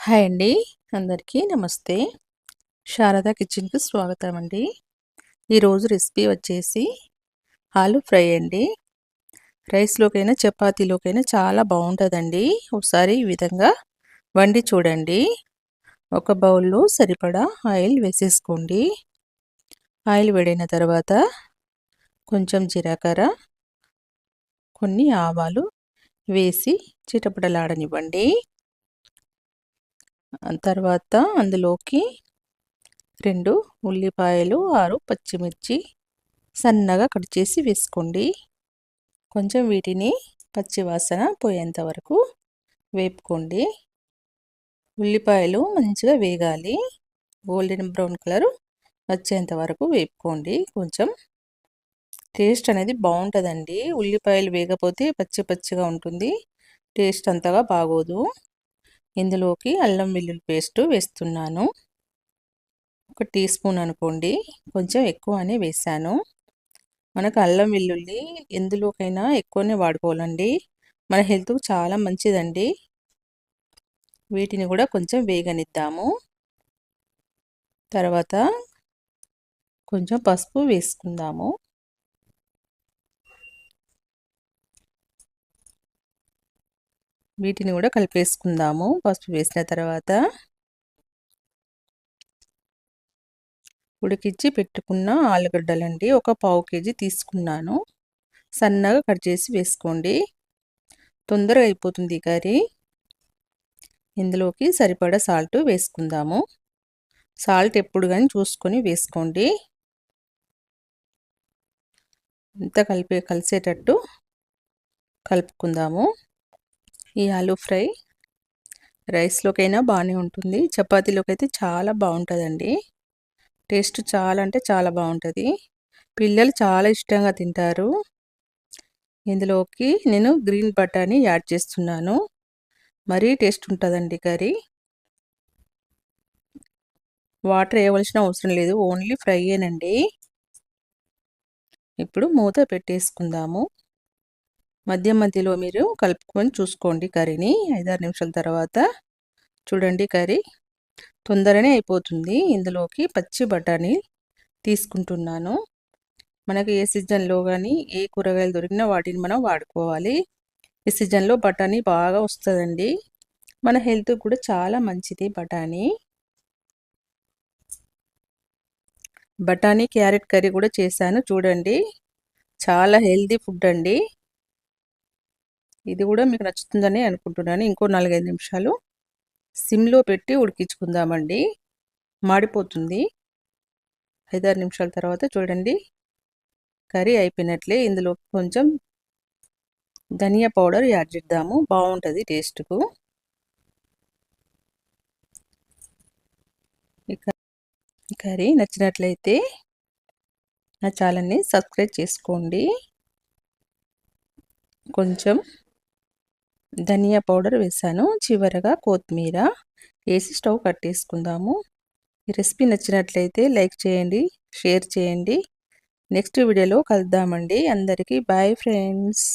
Hi అండి. అందరికీ నమస్తే. శారదా కిచెన్‌కి స్వాగతం అండి. ఈరోజు రెసిపీ వచ్చేసి ఆలూ ఫ్రై అండి. రైస్‌లోకైనా, చపాతీలోకైనా చాలా బావుంటదండి. ఒకసారి ఈ విధంగా వండి చూడండి. ఒక బౌల్‌లో సరిపడా ఆయిల్ వేసేసుకోండి. ఆయిల్ వేడైన తర్వాత కొంచెం జీలకర్ర, కొన్ని ఆవాలు వేసి చిటపటలాడనివ్వండి. తర్వాత అందులోకి 2 ఉల్లిపాయలు, 6 పచ్చిమిర్చి సన్నగా కట్ చేసి వేసుకోండి. కొంచెం వీటిని పచ్చివాసన పోయేంత వరకు వేపుకోండి. ఉల్లిపాయలు మంచిగా వేగాలి. గోల్డెన్ బ్రౌన్ కలర్ వచ్చేంత వరకు వేపుకోండి. కొంచెం టేస్ట్ అనేది బాగుంటుందండి. ఉల్లిపాయలు వేగపోతే పచ్చి పచ్చిగా ఉంటుంది. టేస్ట్ అంతగా బాగోదు. ఇందులోకి అల్లం వెల్లుల్లి పేస్ట్ వేస్తున్నాను. 1 టీ స్పూన్ అనుకోండి. కొంచెం ఎక్కువనే వేసాను. మనకు అల్లం వెల్లుల్లి ఎందులోకైనా ఎక్కువనే వాడుకోవాలండి. మన హెల్త్‌కు చాలా మంచిదండి. వీటిని కూడా కొంచెం వేగనిద్దాము. తర్వాత కొంచెం పసుపు వేసుకుందాము. వీటిని కూడా కలిపేసుకుందాము. పసుపు వేసిన తర్వాత ఉడికించి పెట్టుకున్న ఆలుగడ్డలండి. ఒక పావు కేజీ తీసుకున్నాను. సన్నగా కట్ చేసి వేసుకోండి. తొందరగా అయిపోతుంది కర్రీ. ఇందులోకి సరిపడా సాల్ట్ వేసుకుందాము. సాల్ట్ ఎప్పుడు కానీ చూసుకొని వేసుకోండి. ఇంత కలిసేటట్టు కలుపుకుందాము. ఈ ఆలూ ఫ్రై రైస్లోకైనా బాగానే ఉంటుంది. చపాతీలోకి అయితే చాలా బాగుంటుందండి. టేస్ట్ చాలా అంటే చాలా బాగుంటుంది. పిల్లలు చాలా ఇష్టంగా తింటారు. ఇందులోకి నేను గ్రీన్ బటానీ యాడ్ చేస్తున్నాను. మరీ టేస్ట్ ఉంటుందండి కర్రీ. వాటర్ వేయవలసిన అవసరం లేదు. ఓన్లీ ఫ్రైయేనండి. ఇప్పుడు మూత పెట్టేసుకుందాము. మధ్య మధ్యలో మీరు కలుపుకొని చూసుకోండి కర్రీని. 5-6 నిమిషాల తర్వాత చూడండి కర్రీ తొందరనే అయిపోతుంది. ఇందులోకి పచ్చి బఠానీ తీసుకుంటున్నాను. మనకి ఏ సీజన్లో కానీ ఏ కూరగాయలు దొరికినా వాటిని మనం వాడుకోవాలి. ఈ సీజన్లో బఠానీ బాగా వస్తుందండి. మన హెల్త్ కూడా చాలా మంచిది బఠానీ క్యారెట్ కర్రీ కూడా చేశాను చూడండి. చాలా హెల్తీ ఫుడ్ అండి. ఇది కూడా మీకు నచ్చుతుందని అనుకుంటున్నాను. ఇంకో 4-5 నిమిషాలు సిమ్లో పెట్టి ఉడికించుకుందామండి. మాడిపోతుంది. 5-6 నిమిషాల తర్వాత చూడండి కర్రీ అయిపోయినట్లే. ఇందులో కొంచెం ధనియా పౌడర్ యాడ్ చేద్దాము. బాగుంటుంది టేస్ట్కు. ఈ కర్రీ నచ్చినట్లయితే నా ఛానల్ని సబ్స్క్రైబ్ చేసుకోండి. కొంచెం ధనియా పౌడర్ వేసాను. చివరగా కొత్తిమీర వేసి స్టవ్ కట్టేసుకుందాము. ఈ రెసిపీ నచ్చినట్లయితే లైక్ చేయండి, షేర్ చేయండి. నెక్స్ట్ వీడియోలో కలుద్దామండి. అందరికీ బాయ్ ఫ్రెండ్స్.